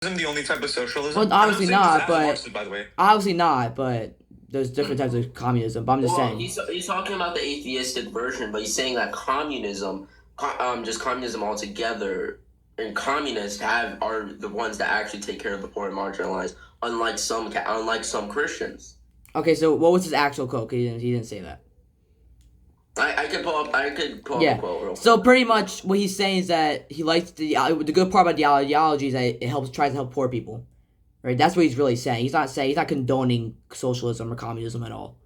the only type of socialism? Well, obviously not, but Marxist, by the way. obviously not, but there's different types of communism. But I'm just saying. He's talking about the atheistic version, but he's saying that just communism altogether, and communists are the ones that actually take care of the poor and marginalized, unlike some Christians. Okay, so what was his actual quote? He didn't say that. I could pull up a quote real quick. So pretty much what he's saying is that he likes the good part about the ideology is that it tries to help poor people, right? That's what he's really saying. He's not condoning socialism or communism at all.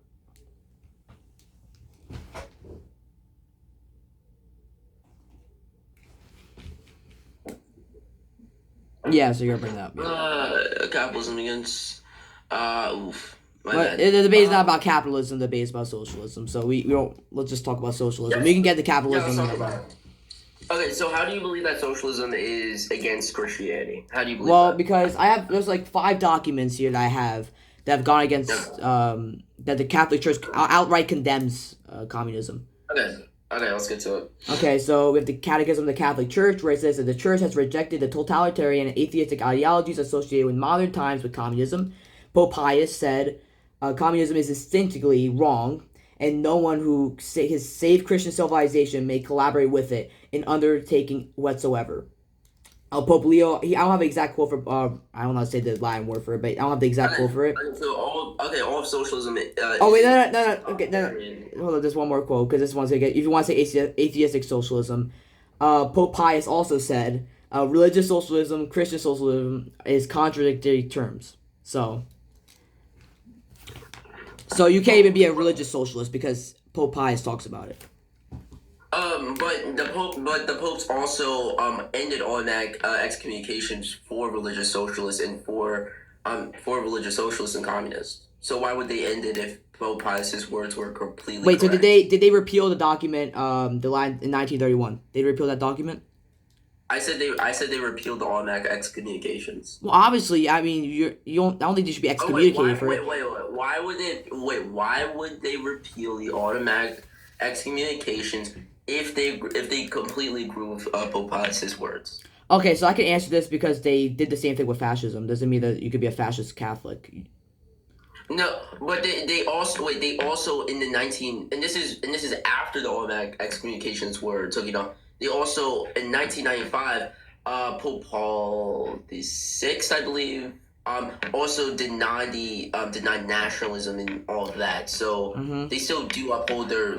Yeah, so you're gonna bring that up. Capitalism against But the debate is not about capitalism. The debate is about socialism. So we don't. Let's just talk about socialism. Yes. We can get the capitalism. Yeah, let's talk about it. Okay, so how do you believe that socialism is against Christianity? How do you believe that? Because there's like 5 documents here that I have that have gone against that the Catholic Church outright condemns communism. Okay, let's get to it. Okay, so we have the Catechism of the Catholic Church, where it says that the Church has rejected the totalitarian and atheistic ideologies associated with modern times with communism. Pope Pius said, communism is distinctly wrong, and no one who has saved Christian civilization may collaborate with it in undertaking whatsoever. Pope Leo, I don't have the exact quote for, I don't know how to say the Latin word for it, but I don't have the exact quote for it. So all of socialism. No. Okay, no. Hold on, there's one more quote because this one's gonna get. If you want to say atheistic socialism, Pope Pius also said, religious socialism, Christian socialism is contradictory terms. So you can't even be a religious socialist because Pope Pius talks about it. But the popes also ended automatic excommunications for religious socialists and for religious socialists and communists. So why would they end it if Pope Pius's words were completely Wait, correct? so did they repeal the document the line in 1931? Did they repeal that document? I said they repealed the automatic excommunications. Well, obviously, I mean, you don't. I don't think you should be excommunicated for it. Wait. Why would they repeal the automatic excommunications if they completely agree with Pope Pius's words? Okay, so I can answer this because they did the same thing with fascism. Doesn't mean that you could be a fascist Catholic. No, but they also in the 19 and this is after the automatic excommunications were taken off. They also in 1995, Pope Paul VI, I believe, also denied nationalism and all of that. So they still do uphold their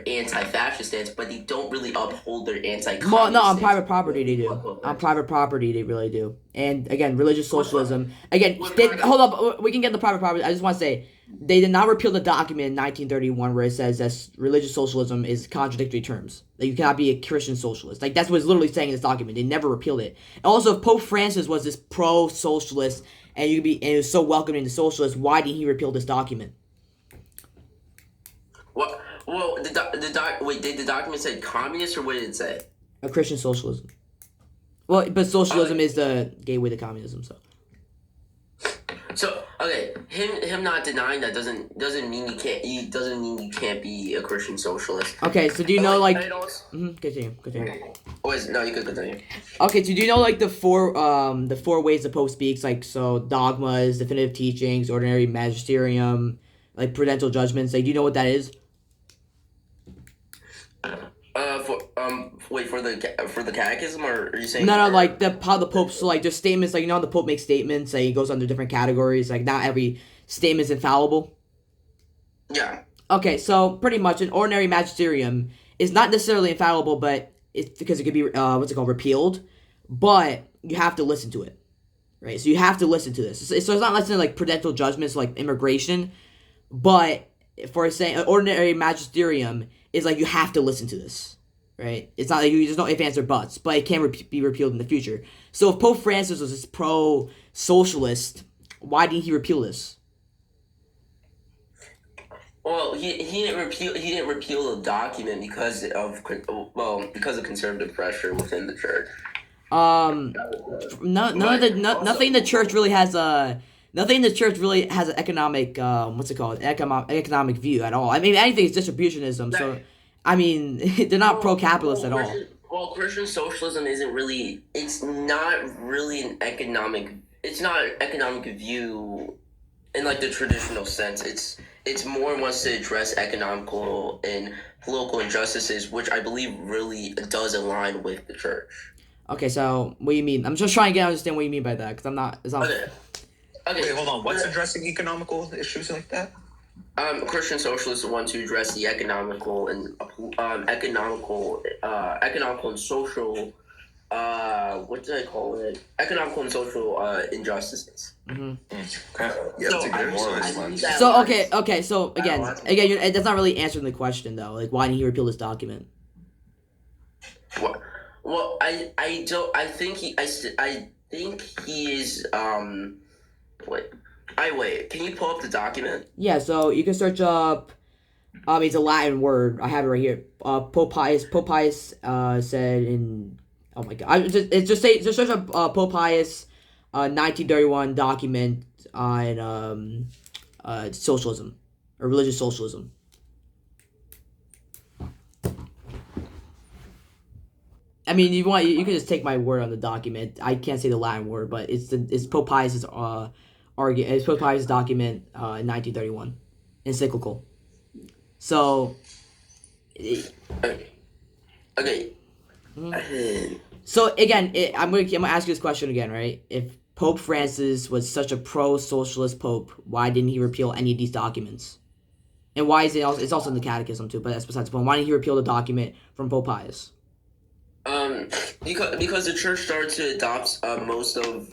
anti-fascist stance, but they don't really uphold their anti-communist. Well, no, on private property they do. On private property they really do. And again, religious socialism. Again, hold up. We can get the private property. I just want to say they did not repeal the document in 1931 where it says that religious socialism is contradictory terms. That you cannot be a Christian socialist. Like, that's what it's literally saying in this document. They never repealed it. And also, if Pope Francis was this pro-socialist and it was so welcoming to socialists, why did he repeal this document? What? Well, did the document say communist or what did it say? A Christian socialism. Well, but socialism is the gateway to communism, so. So okay, him not denying that doesn't mean you can't be a Christian socialist. Okay, so do you know continue. No, you could continue. Okay, so do you know like the four ways the Pope speaks, like so dogmas, definitive teachings, ordinary magisterium, like prudential judgments? Like, do you know what that is? For the catechism, or are you saying No, like how the Pope, so like just statements, like, you know how the Pope makes statements, like he goes under different categories, like not every statement is infallible. Yeah. Okay, so pretty much an ordinary magisterium is not necessarily infallible, but it's because it could be repealed, but you have to listen to it, right? So you have to listen to this. So it's not necessarily like prudential judgments like immigration, but for saying an ordinary magisterium is like you have to listen to this. Right? It's not like there's no ifs, ands, or buts, but it can be repealed in the future. So if Pope Francis was this pro-socialist, why didn't he repeal this? Well, he didn't repeal the document because of conservative pressure within the church. Nothing in the church really has an economic view at all. I mean, anything is distributionism. So I mean, they're not pro-capitalist at all. well, Christian socialism isn't really. It's not really an economic. It's not an economic view in like the traditional sense. It's more wants to address economical and political injustices, which I believe really does align with the church. Okay, so what do you mean? I'm just trying to get understand what you mean by that because I'm not. It's not. Okay. Okay. Wait, hold on. What's addressing economical issues like that? Christian socialists want to address the economical and economical and social what do I call it? Economical and social injustices. Mm-hmm. Okay. Yeah, So that's a I good believe that So aligns. okay. So that's not really answering the question though. Like, why didn't he repeal this document? Well, I don't. I think I think he is. Wait. Wait. Can you pull up the document? Yeah. So you can search up. It's a Latin word. I have it right here. Pope Pius said in. Oh my God! Just search up Pope Pius, 1931 document on socialism or religious socialism. I mean, you can just take my word on the document. I can't say the Latin word, but it's Pope Pius's it's Pope Pius's document in 1931, encyclical. So. Okay. So again, I'm gonna ask you this question again, right? If Pope Francis was such a pro-socialist pope, why didn't he repeal any of these documents? And why is it also? It's also in the Catechism too, but that's besides the point. Why didn't he repeal the document from Pope Pius? Because the church started to adopt most of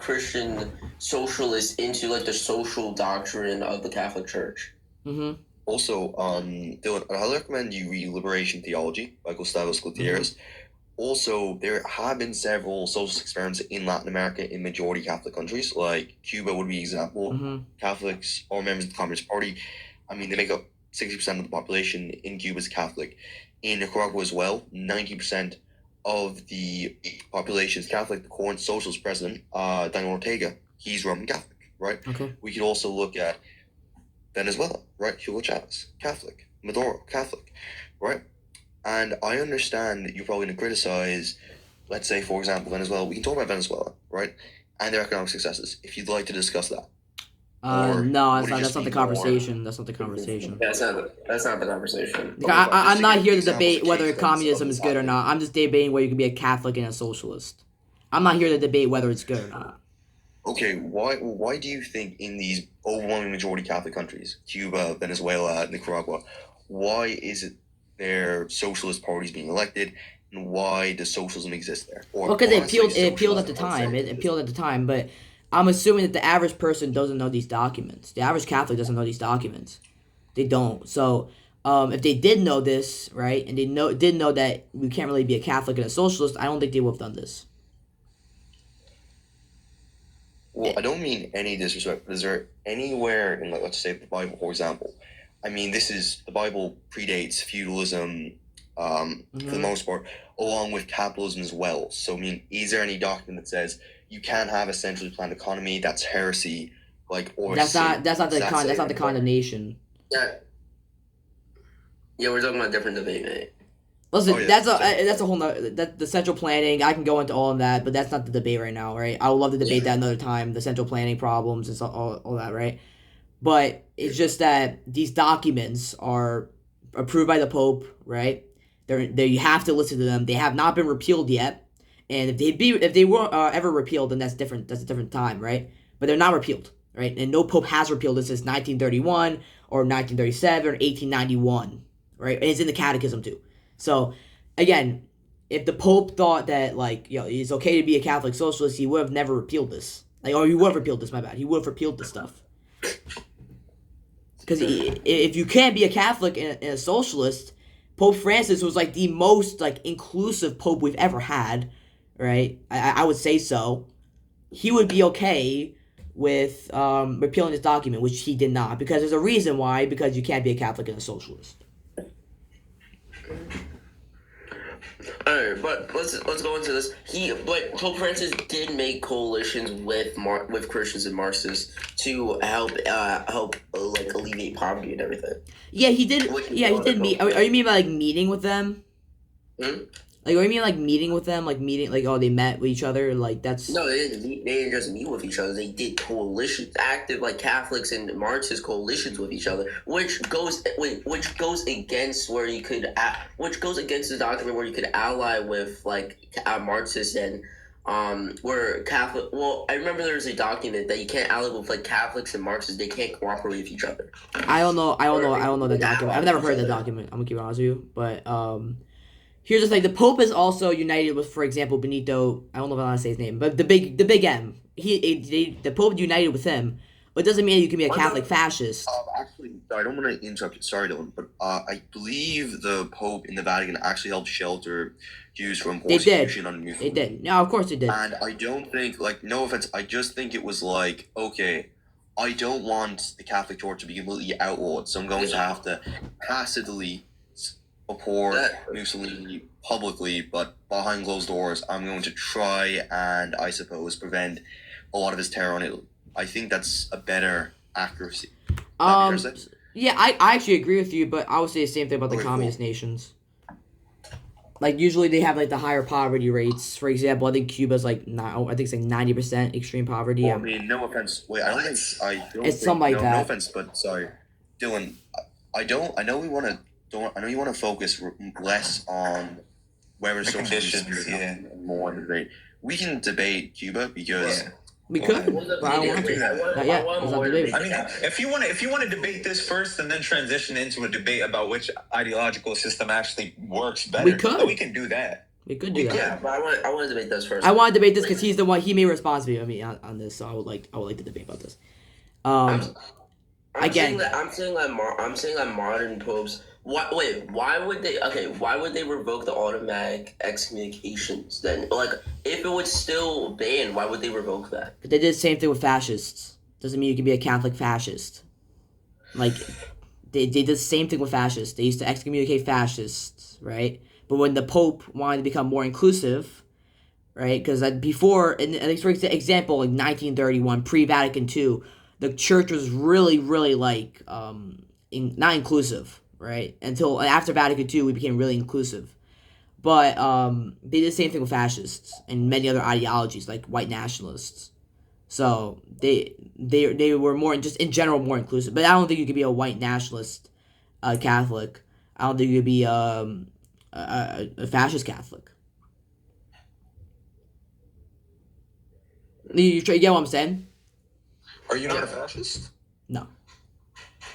Christian socialists into like the social doctrine of the Catholic Church. Mm-hmm. Also, Dylan, I recommend you read Liberation Theology by Gustavo Gutierrez. Mm-hmm. Also, there have been several socialist experiments in Latin America in majority Catholic countries, like Cuba would be an example. Mm-hmm. Catholics or members of the Communist Party, I mean, they make up 60% of the population in Cuba is Catholic. In Nicaragua as well, 90% of the population is Catholic. The current socialist president, Daniel Ortega, he's Roman Catholic, right? Okay. We could also look at Venezuela, right? Hugo Chavez, Catholic. Maduro, Catholic, right? And I understand that you're probably going to criticize, let's say, for example, Venezuela. We can talk about Venezuela, right? And their economic successes, if you'd like to discuss that. No, that's not the conversation. That's not the conversation. That's not the conversation. I'm not here to debate whether communism is good or not. I'm just debating whether you can be a Catholic and a socialist. I'm not here to debate whether it's good or not. Okay, why do you think in these overwhelming majority Catholic countries, Cuba, Venezuela, Nicaragua, why is it their socialist parties being elected, and why does socialism exist there? Well, because it appealed at the time. It appealed at the time, but I'm assuming that the average person doesn't know these documents. The average Catholic doesn't know these documents. They don't. So, if they did know this, right, and they did know that we can't really be a Catholic and a socialist, I don't think they would have done this. Well, I don't mean any disrespect, but is there anywhere in, like, let's say, the Bible, for example? I mean, the Bible predates feudalism, for the most part, along with capitalism as well. So, I mean, is there any document that says you can't have a centrally planned economy? That's heresy, like, or that's not the condemnation. Yeah, we're talking about a different debate, mate. Listen, that's a whole nother, the central planning. I can go into all of that, but that's not the debate right now, right? I would love to debate that another time. The central planning problems and all that, right? But it's just that these documents are approved by the Pope, right? You have to listen to them. They have not been repealed yet, and if they were ever repealed, then that's different. That's a different time, right? But they're not repealed, right? And no Pope has repealed it since 1931 or 1937 or 1891, right? And it's in the Catechism too. So, again, if the Pope thought that, like, it's okay to be a Catholic socialist, he would have never repealed this. Like, or he would have repealed this, my bad. He would have repealed this stuff. Because if you can't be a Catholic and a socialist, Pope Francis was, like, the most, like, inclusive Pope we've ever had, right? I would say so. He would be okay with repealing this document, which he did not. Because there's a reason why, because you can't be a Catholic and a socialist. Alright, but let's go into this. But Pope Francis did make coalitions with Christians and Marxists to help like alleviate poverty and everything. Yeah, he did. Yeah, he did meet. Are you mean by like meeting with them? Hmm? Like, what do you mean, like, meeting with them? Like, meeting, like, oh, they met with each other? Like, that's... No, they didn't meet. They didn't just meet with each other. They did coalitions, active like Catholics and Marxists coalitions with each other, which goes against where you could, which goes against the document where you could ally with like Marxists and where Catholic. Well, I remember there was a document that you can't ally with like Catholics and Marxists. They can't cooperate with each other. I don't know that Yeah, document. I've never heard of the document. I'm gonna keep it honest with you. But, here's the thing: the Pope is also united with, for example, Benito. I don't know if I want to say his name, but the big M. The Pope united with him, but it doesn't mean you can be a Catholic fascist. Actually, I don't want to interrupt you. Sorry, Dylan, but I believe the Pope in the Vatican actually helped shelter Jews from persecution under Mussolini. They did. No, of course they did. And I don't think, like, no offense, I just think it was like, okay, I don't want the Catholic Church to be completely outlawed, so I'm going to have to passively support Mussolini publicly, but behind closed doors, I'm going to try and, I suppose, prevent a lot of his terror on Italy. I think that's a better accuracy. Yeah, I actually agree with you, but I would say the same thing about the communist nations. Like, usually they have, like, the higher poverty rates. For example, I think Cuba's, like, I think it's, like, 90% extreme poverty. Well, I mean, no offense. Wait, I don't think... It's something like that. No offense, but sorry. Dylan, I know you want to focus less on whether social conditions, and more on the debate. We can debate Cuba because... We could, but I don't want to. Not yet. It's not debated. I mean, if you want to debate this first and then transition into a debate about which ideological system actually works better, we could. We can do that. We could do that. Yeah, but I want to debate this first. I want to debate this because he's the one. He made responsibility on this, so I would like to debate about this. I'm saying that modern popes. Why would they revoke the automatic excommunications then? Like, if it was still banned, why would they revoke that? But they did the same thing with fascists. Doesn't mean you can be a Catholic fascist. Like, they did the same thing with fascists. They used to excommunicate fascists, right? But when the Pope wanted to become more inclusive, right? Because before, for example, in 1931, pre-Vatican II, the church was really, really, like, not inclusive. Right? Until after Vatican II, we became really inclusive. But they did the same thing with fascists and many other ideologies, like white nationalists. So they were more, just in general, more inclusive. But I don't think you could be a white nationalist Catholic. I don't think you could be a fascist Catholic. You get what I'm saying? Are you not a fascist? No.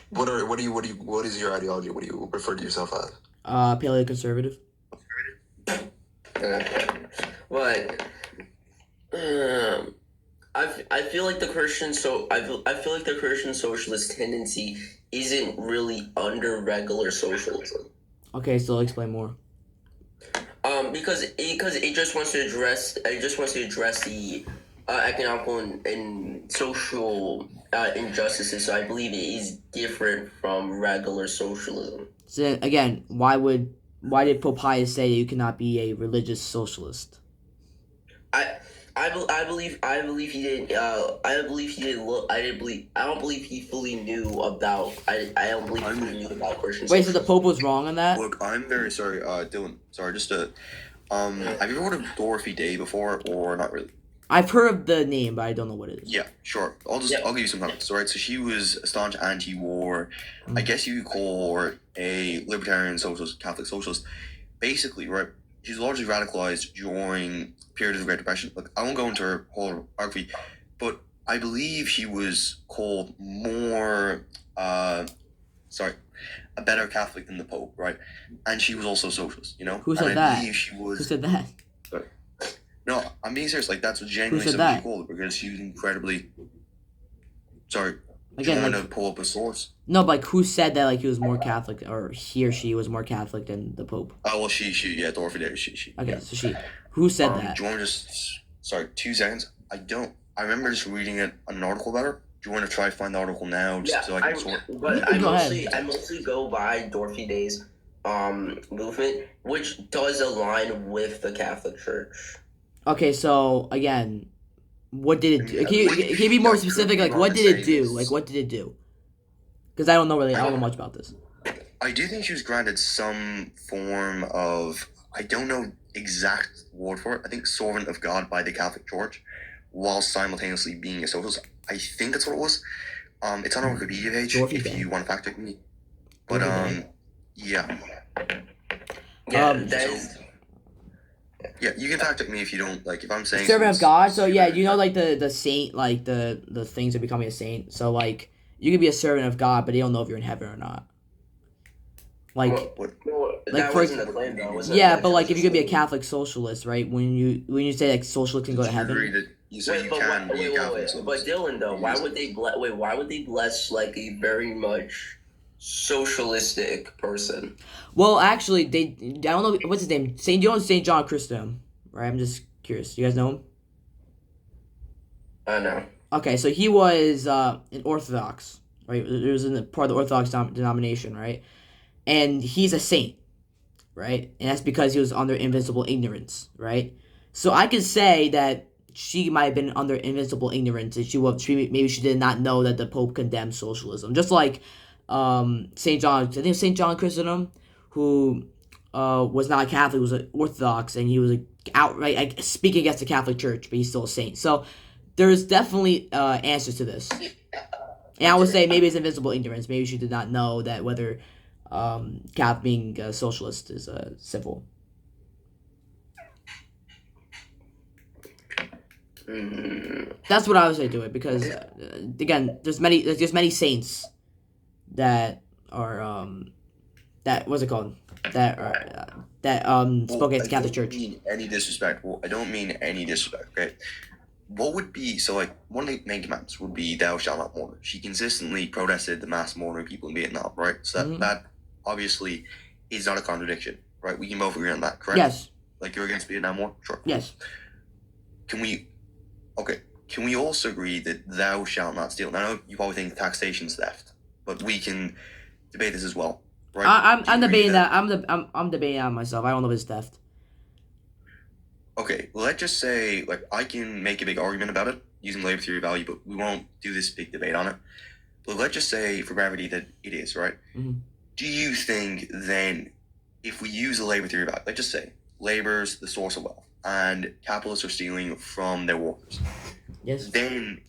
What is your ideology? What do you refer to yourself as? Paleoconservative. But I feel like the Christian socialist tendency isn't really under regular socialism. Okay, so explain more. Because it just wants to address the economical and social injustices. So I believe it is different from regular socialism. So again, why did Pope Pius say that you cannot be a religious socialist? I believe he didn't. I don't believe he fully knew about. I don't believe he fully knew about Christian. Wait, so the Pope was wrong on that? Look, I'm very sorry, Dylan. Sorry, just to. Have you ever heard of Dorothy Day before, or not really? I've heard of the name, but I don't know what it is. Yeah, sure. I'll give you some comments. All right, so she was a staunch anti-war. I guess you could call her a libertarian socialist, Catholic socialist. Basically, right? She's largely radicalized during the period of the Great Depression. Like, I won't go into her whole biography, but I believe she was called more, a better Catholic than the Pope, right? And she was also socialist, you know? Who said and that? I believe she was. Who said that? No, I'm being serious. Like, that's what genuinely somebody called her, because she was incredibly. Sorry. Again, want to pull up a source? No, but like, who said that? Like, he was more Catholic, or he or she was more Catholic than the Pope? Oh, well, yeah, Dorothy Day, she. Okay, yeah. so she. Who said that? Do you want to just? Sorry, 2 seconds. I remember just reading an article about her. Do you want to try to find the article now? I mostly go by Dorothy Day's movement, which does align with the Catholic Church. Okay, so again, what did it do? Can you be more specific? Like, what did it do? Like, what did it do? Because I don't know much about this. I do think she was granted some form of I don't know exact word for it. I think servant of God by the Catholic Church, while simultaneously being a socialist. I think that's what it was. It's on our Wikipedia page Dorothy if Day. you want to fact check me. But Dorothy Day. yeah, Yeah, Um, that is. yeah, you can fact check me if you don't like. If I'm saying Servant of something God. So yeah, stupid, you know like the saint, like the things of becoming a saint. So like you can be a servant of God, but they don't know if you're in heaven or not. Like what? Like, That for wasn't ex- the claim, though. Wasn't yeah, it? but like if you could be a Catholic socialist, right? When you say like socialists can go to Did you agree heaven, that you say Wait, you but can wait, be a wait, Catholic wait. socialist? But Dylan, though, why would they Why would they bless like a very much socialistic person? well, actually, I don't know what's his name. Saint John Chrysostom, right? I'm just curious. You guys know him? I know. Okay, so he was an Orthodox, right? It was in the part of the Orthodox denomination, right? And he's a saint, right? And that's because he was under invincible ignorance, right? So I could say that she might have been under invincible ignorance, and maybe she did not know that the Pope condemned socialism, just like Saint John. I think Saint John Chrysostom, who was not a Catholic, was an Orthodox, and he was like outright like speaking against the Catholic Church, but he's still a saint. So there's definitely answers to this. And I would say maybe it's invincible ignorance. Maybe she did not know that whether Catholic being a socialist is civil. That's what I would say to it because again, there's many saints that are that what's it called that are spoke against the Catholic Church. I don't mean any disrespect. Well, I don't mean any disrespect. Okay, what would be so like one of the main commandments would be thou shalt not murder. She consistently protested the mass murdering of people in Vietnam, right? So that obviously is not a contradiction, right? We can both agree on that, correct? Yes. Like you're against Vietnam War, sure. Yes. Can we also agree that thou shalt not steal? Now I know you probably think taxation's theft, but we can debate this as well, right? I'm debating that. I'm debating on myself. I don't know if it's theft. Okay, let's just say, like, I can make a big argument about it using labor theory of value, but we won't do this big debate on it. But let's just say, for gravity, that it is, right? Mm-hmm. Do you think, then, if we use the labor theory of value, let's just say, labor's the source of wealth, and capitalists are stealing from their workers, Yes. then,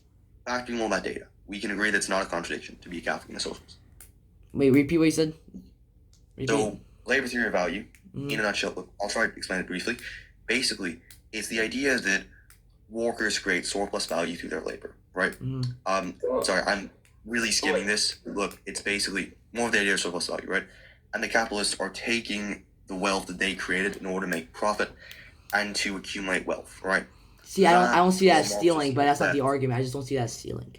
factoring all that data, we can agree that's not a contradiction to be a Catholic and a socialist. Wait, repeat what you said. Repeat. So, labor theory of value, Mhm. in a nutshell, look, I'll try to explain it briefly. Basically, it's the idea that workers create surplus value through their labor, right? Sorry, I'm really skimming this. Look, it's basically more of the idea of surplus value, right? And the capitalists are taking the wealth that they created in order to make profit and to accumulate wealth, right? See, I don't see that as Well, stealing, but that's not that- the argument. I just don't see that as stealing.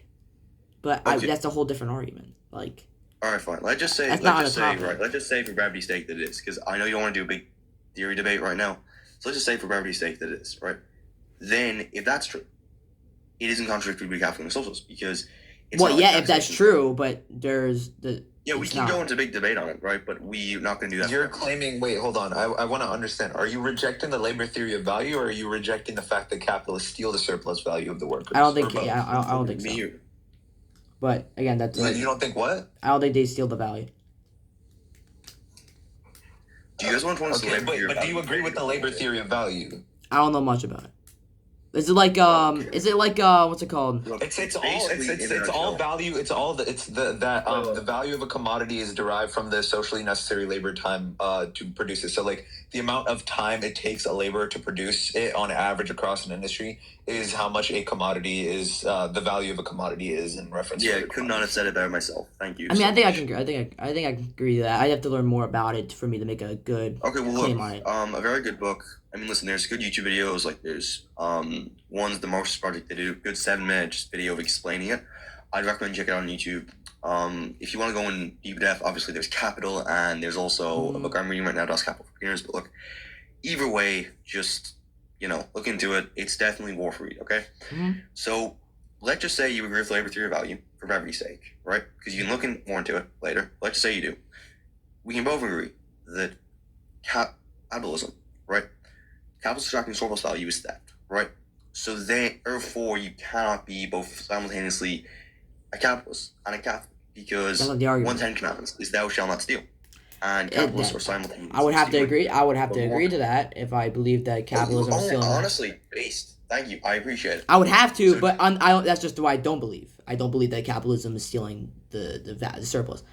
But Okay. that's a whole different argument. Like, All right, fine. Let's just say, That's not on the topic. let's just say for gravity's sake that it is, because I know you don't want to do a big theory debate right now. So let's just say for gravity's sake that it is, right? Then, if that's true, it isn't contradictory to be Catholic and a socialist because it's well, not yeah, like if that's taxation. true, but there's the Yeah, we it's can not. go into a big debate on it, right? But we're not going to do that. You're claiming. Wait, hold on. I want to understand. Are you rejecting the labor theory of value, or are you rejecting the fact that capitalists steal the surplus value of the workers? I don't think. Or both? Yeah, I don't think so. Me, But again, that's. You don't think what? I don't think they steal the value. do you guys want to Okay, but do you agree with the labor theory of value? I don't know much about it. Is it like what's it called? It's all Basically, it's all value. It's all the value of a commodity is derived from the socially necessary labor time to produce it. So like the amount of time it takes a laborer to produce it on average across an industry is how much a commodity is. The value of a commodity is in reference. Yeah, to could not have said it better myself. Thank you. I mean, so I think I much. can. I think I can agree to that. I'd have to learn more about it for me to make a good Okay, well, claim look, on it. a very good book. I mean, listen, there's good YouTube videos. Like, there's one's the Marxist Project. They do a good 7-minute video of explaining it. I'd recommend check it out on YouTube. If you want to go in deep depth, obviously there's Capital, and there's also a book I'm reading right now, Das Capital for Beginners. But look, either way, just look into it. It's definitely worth a read. Okay, so let's just say you agree with labor theory of value for brevity's sake, right? Because you can look more into it later. Let's just say you do. We can both agree that capitalism, right? Capital extracting surplus value is theft, right? So therefore, you cannot be both simultaneously a capitalist and a Catholic because That's not the argument. one Ten Commandments is thou shalt not steal. and capitalists are simultaneous. I would have to agree. I would have to agree to that if I believed that capitalism is still. Honestly, based. Thank you. I appreciate it. I would have to, but I don't. That's just why I don't believe. I don't believe that capitalism is stealing the surplus.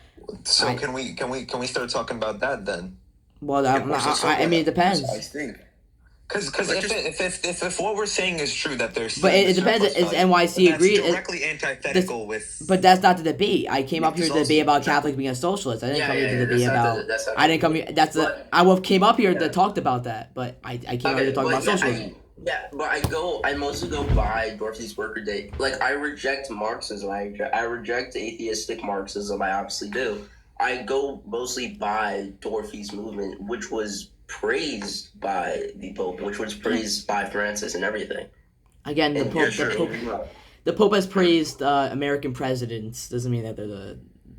So can we start talking about that then? Well, I mean, it depends. I think. Because if what we're saying is true that there's but it depends. Is NYC agree? That's directly antithetical with. But that's not the debate. I came up here to debate about Catholics being a socialist. I didn't come here to debate about. I didn't come here. I came up here to talk about that, but I came out here to talk about socialism. But I mostly go by Dorothy's worker day. Like, I reject Marxism. I reject atheistic Marxism. I obviously do. I go mostly by Dorothy's movement, which was praised by the Pope, which was praised by Francis and everything. Again, the Pope has praised American presidents. Doesn't mean that they're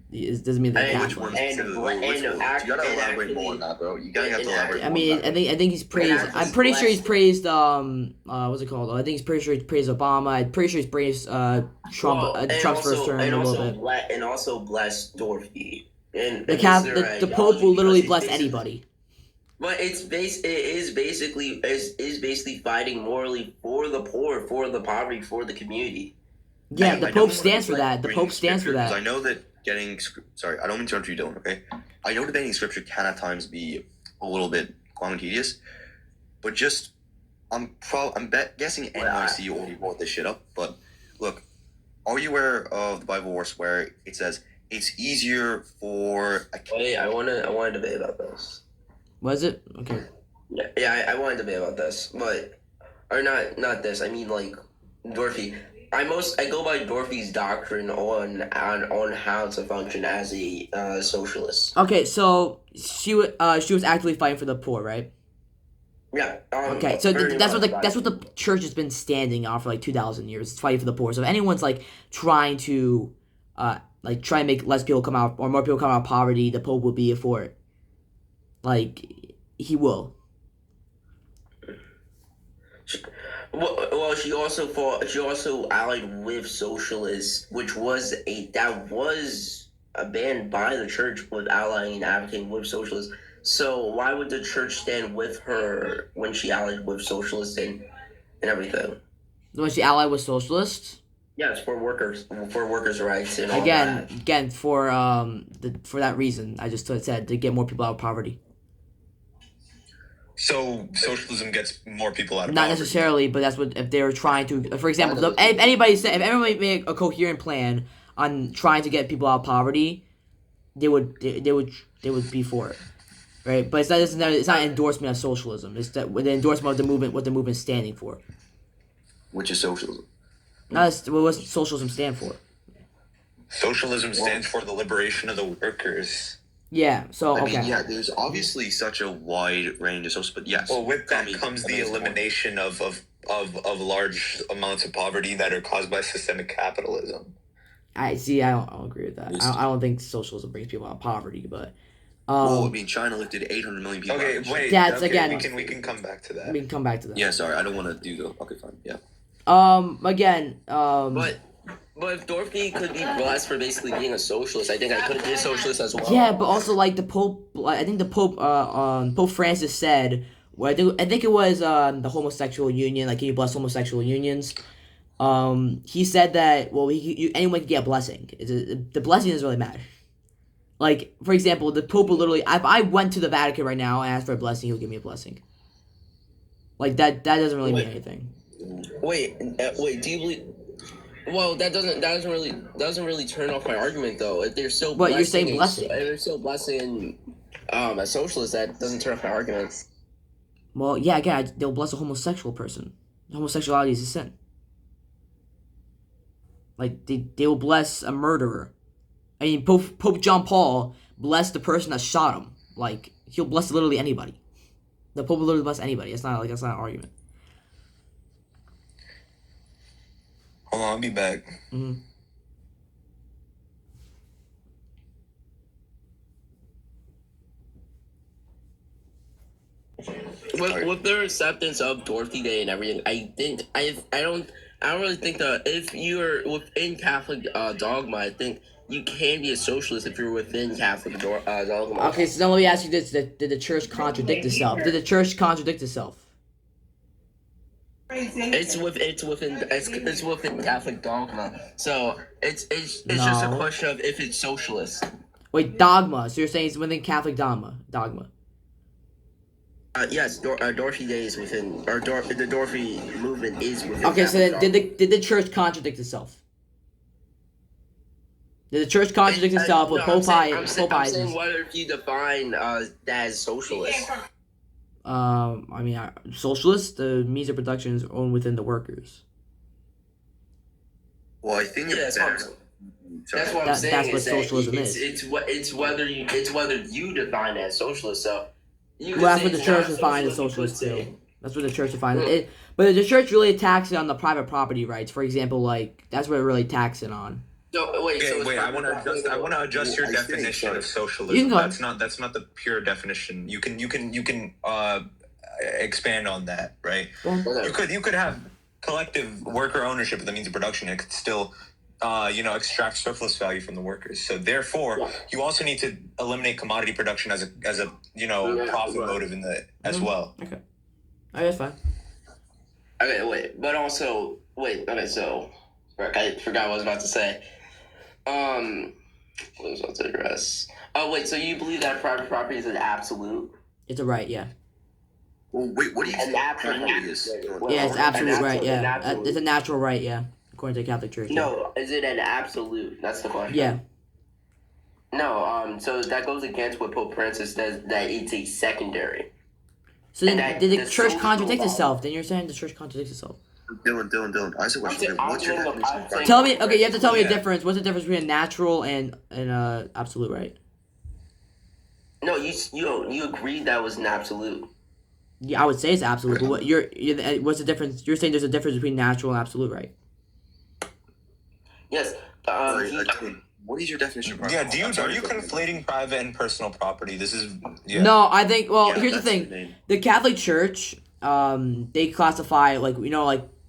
doesn't mean they're Catholic. You gotta elaborate more on that, bro. You gotta have to elaborate. I mean, I think he's praised. I'm pretty sure he's praised. What's it called? I think he's pretty sure he's praised Obama. I'm pretty sure he's praised Trump. Trump's first term a little bit. And also blessed Dorothy. And the Pope will literally bless anybody. But it is basically fighting morally for the poor, for the poverty, for the community. Yeah, the Pope stands for that. The Pope stands for that. I know that sorry, I don't mean to interrupt you, Dylan, okay? I know debating scripture can at times be a little bit long and tedious, but just, I'm guessing NYC already brought this shit up, but look, are you aware of the Bible verse where it says, it's easier for... I want to debate about this. Was it? Okay. Yeah, I want to debate about this, but... Or not this, I mean, like, Dorothy... I go by Dorothy's doctrine on how to function as a socialist. Okay, so she was actively fighting for the poor, right? Yeah. Okay, so that's what the church has been standing on for like 2,000 years. It's fighting for the poor. So if anyone's like trying to try and make less people come out or more people come out of poverty, the Pope will be for it. Like, he will. Well, she also allied with socialists, which was banned by the church with allying and advocating with socialists. So why would the church stand with her when she allied with socialists and everything? When she allied with socialists? Yes, for workers' rights and all again for that reason I just said, to get more people out of poverty. So socialism gets more people out of Not poverty. necessarily, but that's what if they were trying to. For example, if everybody made a coherent plan on trying to get people out of poverty, they would be for it, right? But it's not an endorsement of socialism. It's the endorsement of the movement, what the movement's standing for. Which is socialism. What does socialism stand for? Socialism stands for the liberation of the workers. Yeah, so, okay. I mean, yeah, there's obviously such a wide range of social, but yes. Well, with that comes the elimination of large amounts of poverty that are caused by systemic capitalism. I don't agree with that. I don't think socialism brings people out of poverty, but... well, I mean, China lifted 800 million people. Okay, wait. That's, okay, again... We can come back to that. We can come back to that. Yeah, sorry, I don't want to do the... Okay, fine, yeah. Again, But if Dorothy could be blessed for basically being a socialist, I think I could be a socialist as well. Yeah, but also like the Pope, I think the Pope, Pope Francis said, I think it was the homosexual union, like, can you bless homosexual unions? He said that anyone can get a blessing. The blessing doesn't really matter. Like, for example, the Pope will literally, if I went to the Vatican right now and asked for a blessing, he'll give me a blessing. Like, that doesn't really mean anything. Wait, do you believe? Well, that doesn't really turn off my argument though. If they're still you're saying blessing. If they're still blessing a socialist, that doesn't turn off my argument. Well, yeah, again, they'll bless a homosexual person. Homosexuality is a sin. Like, they will bless a murderer. I mean, Pope John Paul blessed the person that shot him. Like, he'll bless literally anybody. The Pope will literally bless anybody. That's not an argument. Hold on, I'll be back. Mm-hmm. With their acceptance of Dorothy Day and everything, I think I don't really think that if you're within Catholic dogma, I think you can be a socialist if you're within Catholic dogma. Okay, so now let me ask you this: Did the church contradict itself? Did the church contradict itself? It's within Catholic dogma. So it's just a No. question of if it's socialist. Wait, dogma. So you're saying it's within Catholic dogma? Dogma. Yes, Dorothy Day is within, or the Dorothy movement is within. Okay, so then Catholic did the church contradict itself? Did the church contradict itself with Pope I'm Pius? saying whether if you define that as socialist. I mean, socialists, the means of production is owned within the workers. Well, I think That's what I'm That's saying. what socialism is. It's whether you define it as socialist. So Well, that's what the church defines as socialist too. That's what the church defines it. But the church really attacks it on the private property rights. For example, like that's what it really attacks it on. So wait, I want to adjust your definition of You socialism. can go. That's not the pure definition. You can expand on that, right? You could have collective worker ownership of the means of production. It could still extract surplus value from the workers. So therefore, you also need to eliminate commodity production as a profit motive as well. Okay, all right, that's fine. Okay, wait, but also okay, so I forgot what I was about to say. What was I about to address? Oh wait, so you believe that private property is an absolute? It's a right, yeah. Well, wait, what do you An think absolute. property is? Yeah, it's absolute right, an yeah. absolute. It's a natural right, yeah. According to the Catholic Church. Yeah. No, is it an absolute? That's the question. Yeah. No, so that goes against what Pope Francis says, that it's a secondary. So then, And did the the church social contradict law. itself? Then you're saying the church contradicts itself. Dylan. I said, what's your definition of property? Tell me, okay, you have to tell me Yeah. the difference. What's the difference between a natural and absolute right? No, you agreed that was an absolute. Yeah, I would say it's absolute. But what's the difference? You're saying there's a difference between natural and absolute right? Yes. What is your definition of property? Yeah, are you conflating private and personal property? This is No, I think. Well, Yeah, here's the that's the thing: name. the Catholic Church, they classify like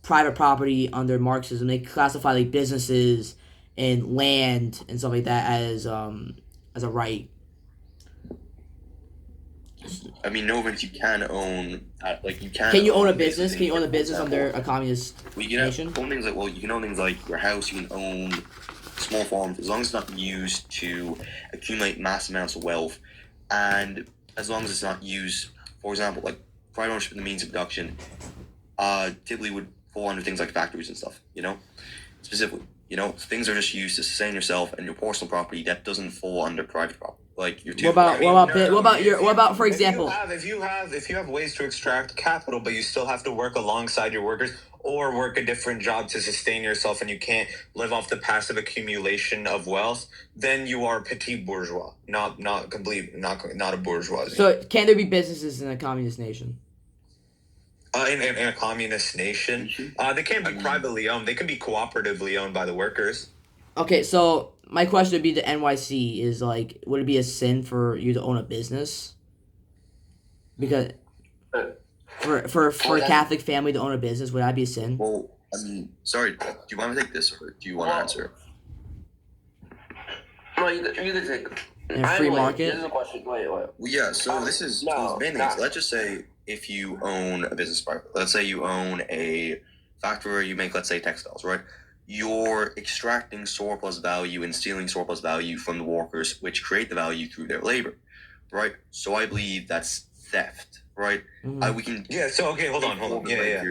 private property under Marxism. They classify like businesses and land and stuff like that as a right. I mean, no, but you can own, you can. Can you own a basically, business? Can you own a business for under example, a communist well, you nation? can own things you can own things like your house. You can own small farms as long as it's not used to accumulate mass amounts of wealth, and as long as it's not used, for example, like private ownership in the means of production, typically would fall under things like factories and stuff. Specifically, things are just used to sustain yourself and your personal property that doesn't fall under private property. Like your two. What about for example? If you have ways to extract capital, but you still have to work alongside your workers or work a different job to sustain yourself, and you can't live off the passive accumulation of wealth, then you are petit bourgeois, not a bourgeoisie. So can there be businesses in a communist nation? In a communist nation, they can't be privately owned. They can be cooperatively owned by the workers. Okay, so my question would be to NYC is like, would it be a sin for you to own a business? Because for a Catholic family to own a business, would that be a sin? Well, I mean, sorry. Do you want to take this, or do you want to answer? No, you could take. In a free market? This is a question. Wait. Well, yeah. So this is mainly. Let's just say if you own a business private. Let's say you own a factory where you make, let's say, textiles, right? You're extracting surplus value and stealing surplus value from the workers, which create the value through their labor, right? So I believe that's theft, right? Mm-hmm. We can. Yeah. So okay, hold on. Yeah.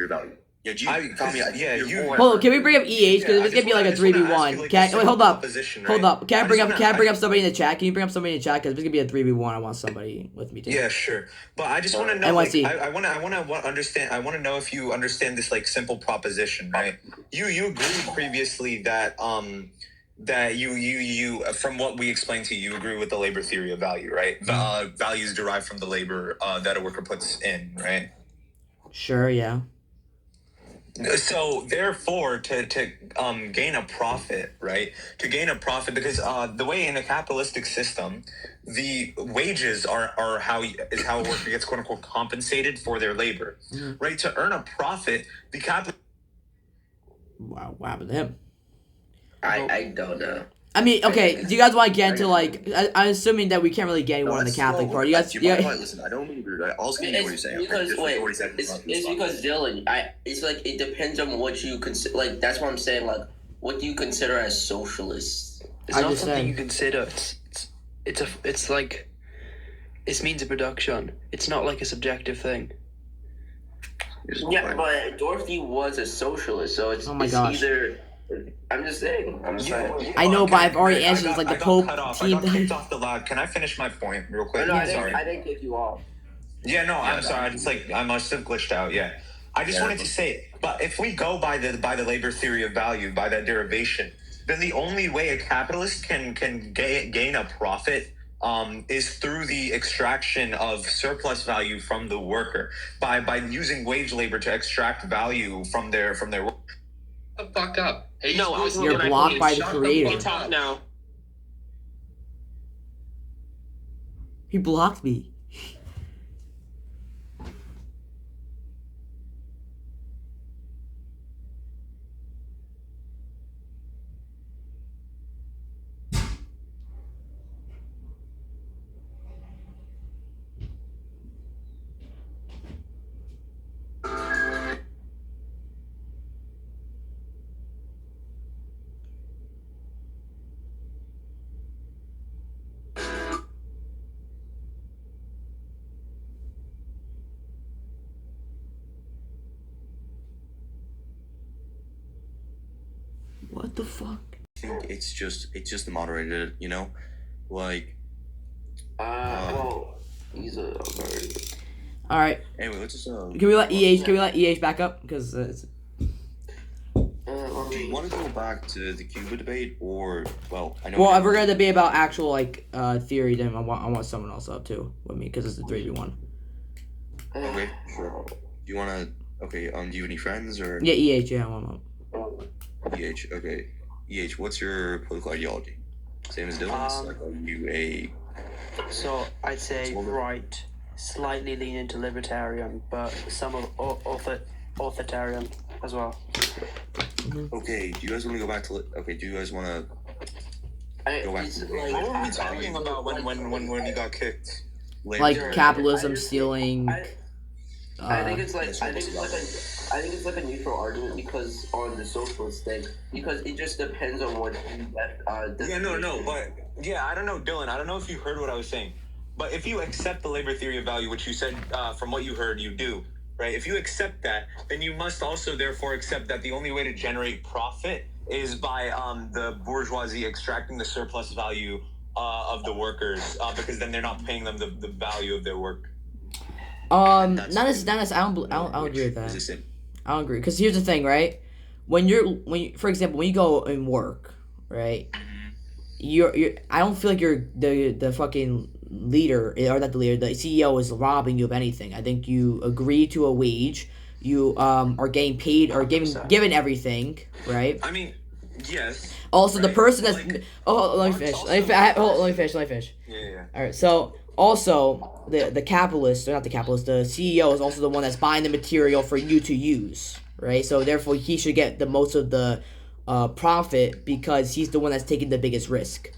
Hold on, can we bring up EH? Because it's gonna be like a 3v1. Wait, hold up. Hold up. Can I bring up somebody in the chat? Can you bring up somebody in the chat? Because it's gonna be a 3v1. I want somebody with me too. Yeah, sure. But I just want to know. NYC. I want to understand. I want to know if you understand this like simple proposition, right? You agreed previously that that you from what we explained to you, agree with the labor theory of value, right? Values derived from the labor that a worker puts in, right? Sure. Yeah. So therefore, to gain a profit, right? To gain a profit, because the way in a capitalistic system, the wages are how a worker gets quote unquote compensated for their labor, right? To earn a profit, the capital. Wow, what happened to him? I don't know. I mean, okay. Do you guys want to get into like? I'm assuming that we can't really get anywhere on the Catholic part. You guys, listen, I don't mean to. I'll just give you what you're saying. Because Just wait, 40 seconds. it's because Dylan, it's like it depends on what you consider. Like that's what I'm saying. Like, what do you consider as socialist? It's I not just something said- you consider. It's like it's means of production. It's not like a subjective thing. Yeah, but Dorothy was a socialist, so it's, Oh my it's gosh. either. I'm just saying. I know, but I've already answered like the Pope I got team. kicked off the lab. Can I finish my point real quick? No, Sorry. I didn't kick you off. Yeah, no, I'm sorry. I must have glitched out. Yeah, I just wanted to say, but if we go by the labor theory of value, by that derivation, then the only way a capitalist can gain a profit is through the extraction of surplus value from the worker by using wage labor to extract value from their work. Shut the fuck up. Hey, No, You're blocked by the creator. Talk now. He blocked me. What the fuck? I think it's just the moderator, you know, like. Well, he's a. All right. Anyway, let's just. Can we let EH back up? Because Do you want to go back to the Cuba debate, or well, I know. well, if we're gonna debate about actual like theory, then I want someone else up too with me because it's a 3v1. Okay, sure. Do you want to? Okay. Do you have any friends or? Yeah, EH. Yeah, I want up. EH. Okay. EH. What's your political ideology? Same as Dylan's. Like, are you a? So I'd say right, slightly lean into libertarian, but some of authoritarian as well. Okay. Do you guys want to go back to? Okay. Do you guys want to? Go back to What were we talking about when he got kicked? Like capitalism stealing. I think it's like it's like a neutral argument because on the socialist thing because it just depends on what you get. But yeah, I don't know, Dylan. I don't know if you heard what I was saying, but if you accept the labor theory of value, which you said from what you heard, you do, right? If you accept that, then you must also therefore accept that the only way to generate profit is by the bourgeoisie extracting the surplus value of the workers because then they're not paying them the value of their work. Not as I don't agree with that. I don't agree because here's the thing, right? When you, for example, when you go and work, right? You're I don't feel like you're the fucking leader or not the leader. The CEO is robbing you of anything. I think you agree to a wage. You are getting paid or given everything, right? I mean, yes. Also, the right? person that's Like, let me finish. Let me finish. Yeah. All right, so also the capitalist, or not the capitalist, the CEO is also the one that's buying the material for you to use, right? So therefore, he should get the most of the profit because he's the one that's taking the biggest risk.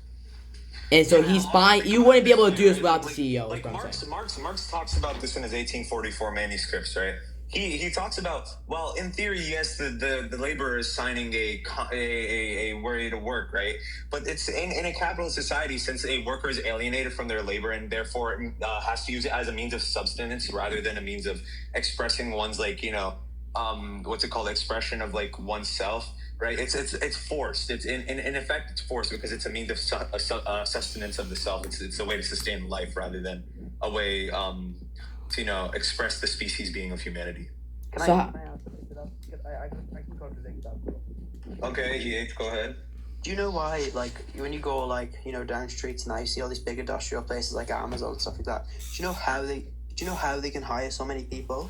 And so he's buying. You wouldn't be able to do this without the CEO. Like is what I'm saying. Marx talks about this in his 1844 manuscripts, right? He talks about, well, in theory, yes, the laborer is signing a way to work, right? But it's in a capitalist society, since a worker is alienated from their labor and therefore has to use it as a means of subsistence rather than a means of expressing one's what's it called, expression of like oneself, right? It's forced. It's in effect it's forced because it's a means of sustenance of the self. It's a way to sustain life rather than a way to express the species being of humanity. Can So- I answer that? I can contradict that. Okay, EH, go ahead. Do you know why, like, when you go, down streets now, you see all these big industrial places like Amazon and stuff like that? Do you know how they can hire so many people?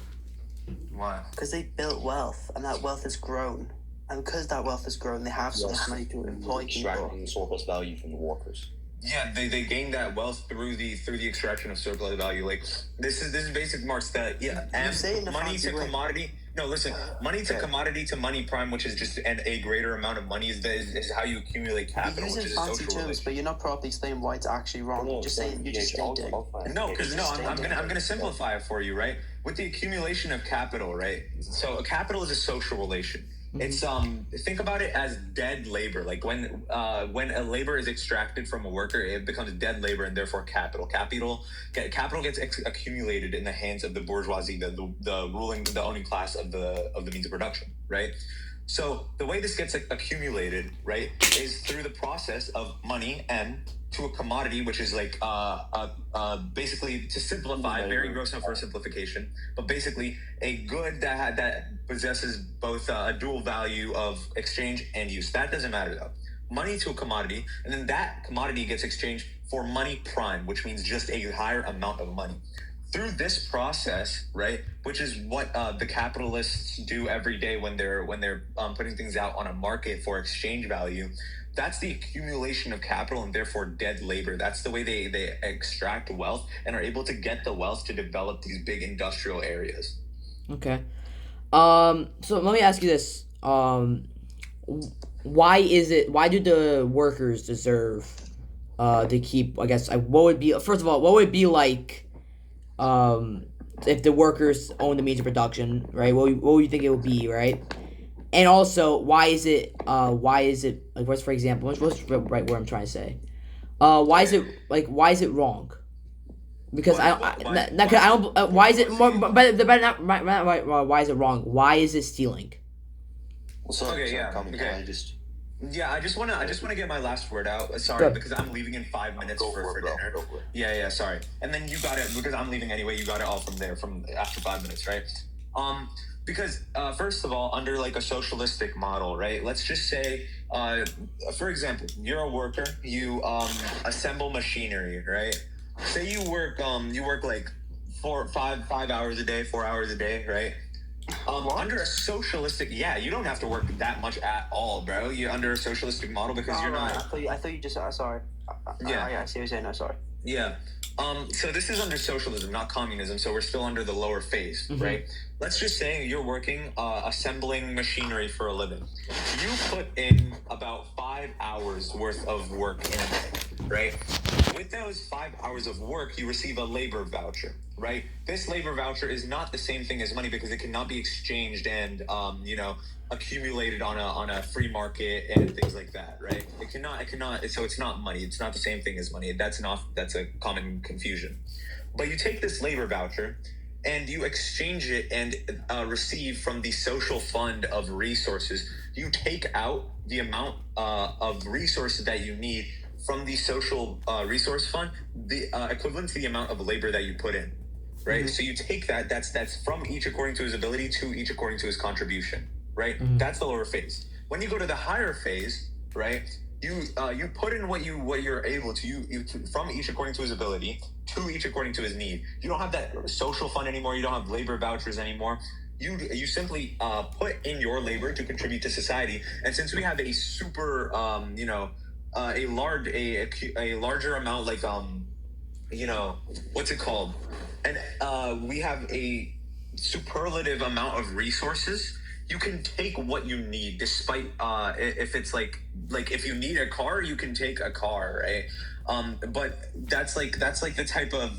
Why? Because they built wealth, and that wealth has grown. And because that wealth has grown, they have so much money to employ people. Extracting surplus value from the workers. Yeah, they gain that wealth through the extraction of surplus value. Like this is basic Marx that You say it in a money fancy to way. commodity. No, listen. Money to commodity to money prime, which is just a greater amount of money, is how you accumulate You're capital, which using is a fancy social terms, relation. but you're not properly explaining why it's actually wrong. You're just saying. You're just stating. No, because I'm gonna simplify it for you, right? With the accumulation of capital, right? So a capital is a social relation. It's think about it as dead labor. Like when a labor is extracted from a worker, it becomes dead labor and therefore capital. Capital gets accumulated in the hands of the bourgeoisie, the owning class of the means of production, right? So the way this gets accumulated, right, is through the process of money M to a commodity, which is like basically, to simplify, very gross enough for simplification, but basically a good that possesses both a dual value of exchange and use. That doesn't matter though. Money to a commodity, and then that commodity gets exchanged for money prime, which means just a higher amount of money. Through this process, right, which is what the capitalists do every day when they're putting things out on a market for exchange value, that's the accumulation of capital and therefore dead labor. That's the way they extract wealth and are able to get the wealth to develop these big industrial areas. Okay. So let me ask you this. Why do the workers deserve to keep, I guess, what would be, first of all, what would it be like if the workers own the means of production, right? What would you think it would be, right? And also, why is it like, what's, for example, what's right where I'm trying to say? Why is it wrong? Because why is it more? But not why is it wrong? Why is it stealing? I just wanna get my last word out. Sorry, because I'm leaving in 5 minutes for dinner. Yeah, sorry. And then you got it because I'm leaving anyway. You got it all from after 5 minutes, right? Because first of all, under like a socialistic model, right? Let's just say, for example, you're a worker. You assemble machinery, right? Say you work like 5 hours a day, 4 hours a day, right? Under a socialistic, you don't have to work that much at all, bro. You're under a socialistic model because you're not. I thought you just. Sorry. I see what you're saying. No, sorry. Yeah. So this is under socialism, not communism. So we're still under the lower phase, right? Let's just say you're working, assembling machinery for a living. You put in about 5 hours worth of work in a day, right? With those 5 hours of work, you receive a labor voucher, right? This labor voucher is not the same thing as money because it cannot be exchanged and, accumulated on a free market and things like that, right? It cannot. So it's not money. It's not the same thing as money. That's a common confusion. But you take this labor voucher and you exchange it and receive from the social fund of resources. You take out the amount of resources that you need from the social resource fund, the equivalent to the amount of labor that you put in, right? So you take that. That's from each according to his ability to each according to his contribution. Right, that's the lower phase. When you go to the higher phase, right, you put in what you're able to, you from each according to his ability to each according to his need. You don't have that social fund anymore. You don't have labor vouchers anymore. You simply put in your labor to contribute to society. And since we have a super a larger amount, like what's it called? And we have a superlative amount of resources. You can take what you need, despite if it's like if you need a car, you can take a car, right? But that's like the type of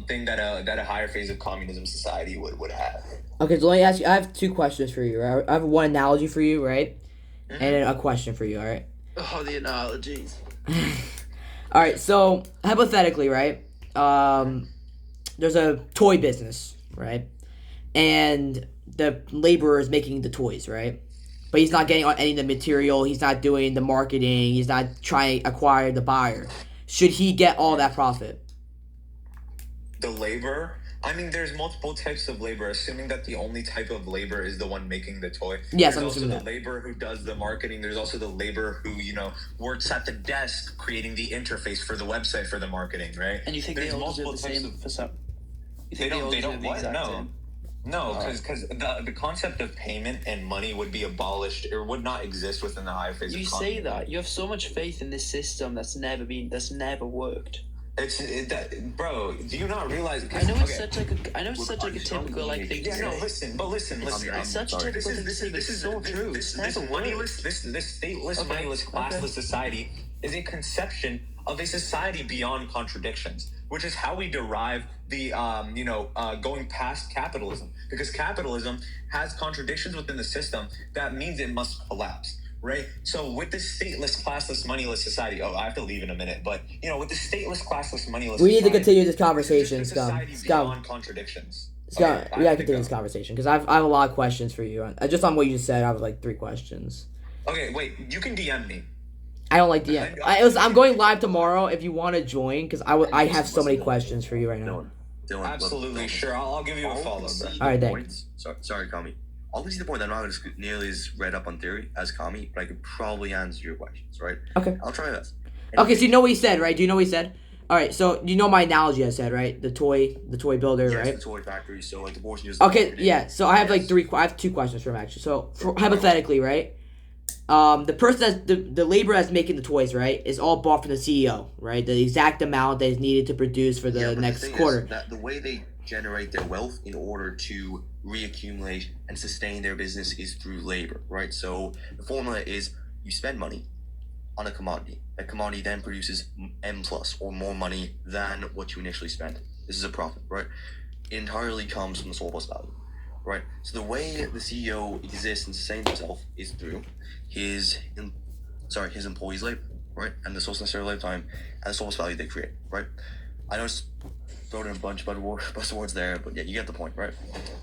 thing that a higher phase of communism society would have. Okay, so let me ask you. I have two questions for you. Right? I have one analogy for you, right? And then a question for you. All right. Oh, the analogies. All right. So hypothetically, right? There's a toy business, right? And the laborer is making the toys, right? But he's not getting any of the material. He's not doing the marketing. He's not trying to acquire the buyer. Should he get all that profit? The labor? I mean, there's multiple types of labor, assuming that the only type of labor is the one making the toy. Yes, there's I'm also assuming the that. labor who does the marketing. There's also the labor who, works at the desk creating the interface for the website for the marketing, right? And you think there's they all deserve the same for some? They don't what? No, because the concept of payment and money would be abolished or would not exist within the higher phase. You say that you have so much faith in this system that's never worked. Bro. Do you not realize? I know it's such like a typical like thing to Yeah, no, say. listen, but listen. It's such a typical thing to say, but it's so true. This That's a word. moneyless, this stateless, Okay, moneyless, classless okay. society is a conception of a society beyond contradictions, which is how we derive the going past capitalism, because capitalism has contradictions within the system. That means it must collapse. Right. So with this stateless, classless, moneyless society, I have to leave in a minute, but with the stateless, classless, moneyless, We need to society, continue this it's just a conversation, society Scum. beyond contradictions. Scum, Okay, we gotta I continue think this conversation because I have a lot of questions for you. Just on what you just said, I have like 3 questions. Okay, wait. You can DM me. I don't like DM. I'm going live tomorrow if you want to join because I have so many questions for you right now. Dylan, Absolutely, sure. I'll give you a follow, bro. Alright, thanks. Sorry, Kami. I'll see the point that I'm not as nearly as read up on theory as Kami, but I could probably answer your questions, right? Okay. I'll try this. Okay, so you know what he said, right? Do you know what he said? All right, so you know my analogy I said, right? The toy builder, Yes, right? the toy factory. So like the abortion is. Okay, yeah. So I have like I have 2 questions for him actually. So hypothetically, right? The person the labor that's making the toys, right, is all bought from the CEO, right? The exact amount that is needed to produce for the next quarter. That the way they generate their wealth in order to reaccumulate and sustain their business is through labor, right? So the formula is you spend money on a commodity. That commodity then produces M plus or more money than what you initially spent. This is a profit, right? It entirely comes from the surplus value, right? So the way the CEO exists and sustains himself is through his employees' labor, right? And the source necessary lifetime and the surplus value they create, right? I know it's thrown in a bunch of buzzwords there, but yeah, you get the point, right?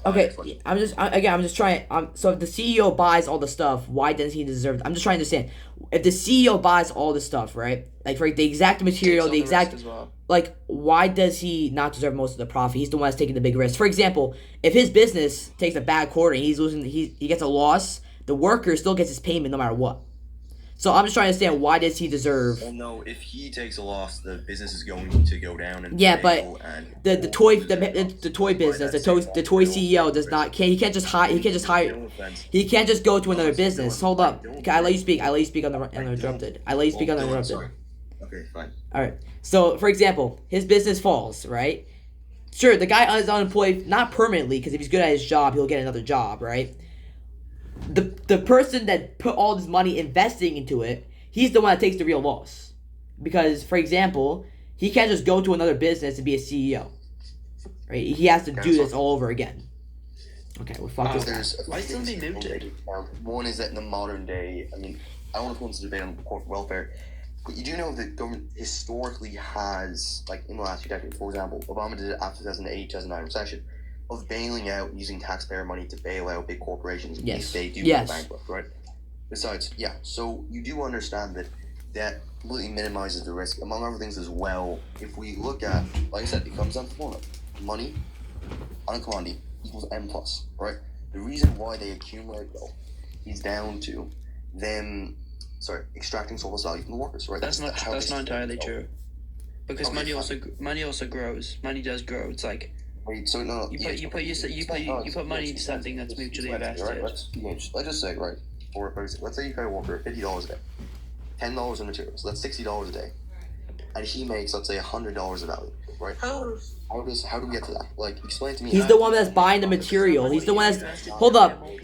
Okay, I'm just trying. So if the CEO buys all the stuff, why doesn't he deserve? I'm just trying to understand. If the CEO buys all the stuff, right? Like for the exact material, the exact as well. like, why does he not deserve most of the profit? He's the one that's taking the big risk. For example, if his business takes a bad quarter and he's losing, he gets a loss, the worker still gets his payment no matter what. So I'm just trying to understand, why does he deserve? Well, no, if he takes a loss, the business is going to go down. And Yeah, but and the toy business, the toy CEO does not he can't just go to another business. Hold up, I let you speak. I let you speak uninterrupted. Okay, fine. All right. So for example, his business falls, right? Sure, the guy is unemployed, not permanently, because if he's good at his job, he'll get another job, right? The person that put all this money investing into it, he's the one that takes the real loss. Because, for example, he can't just go to another business and be a CEO. Right? He has to do this all over again. Okay, well, fuck this. Why still be muted? One is that in the modern day, I mean, I don't want to go into debate on corporate welfare, but you do know that government historically has, like in the last few decades, for example, Obama did it after 2008, 2009 recession, of bailing out using taxpayer money to bail out big corporations if they do go bankrupt, right? Besides, yeah, so you do understand that completely minimizes the risk, among other things as well. If we look at, like I said, it comes down to formula. Money on a commodity equals M plus, right? The reason why they accumulate, though, is down to them, extracting surplus value from the workers, right? That's not entirely true. Because money also grows. Money does grow. It's like, wait, so no, you put money into something that's mutually invested. Right? Let's just say, right, let's say you pay a worker $50 a day, $10 in materials, that's $60 a day, and he makes, let's say, $100 of value, right? How do we get to that? Like, explain to me. He's the one that's buying the material. He's the one that's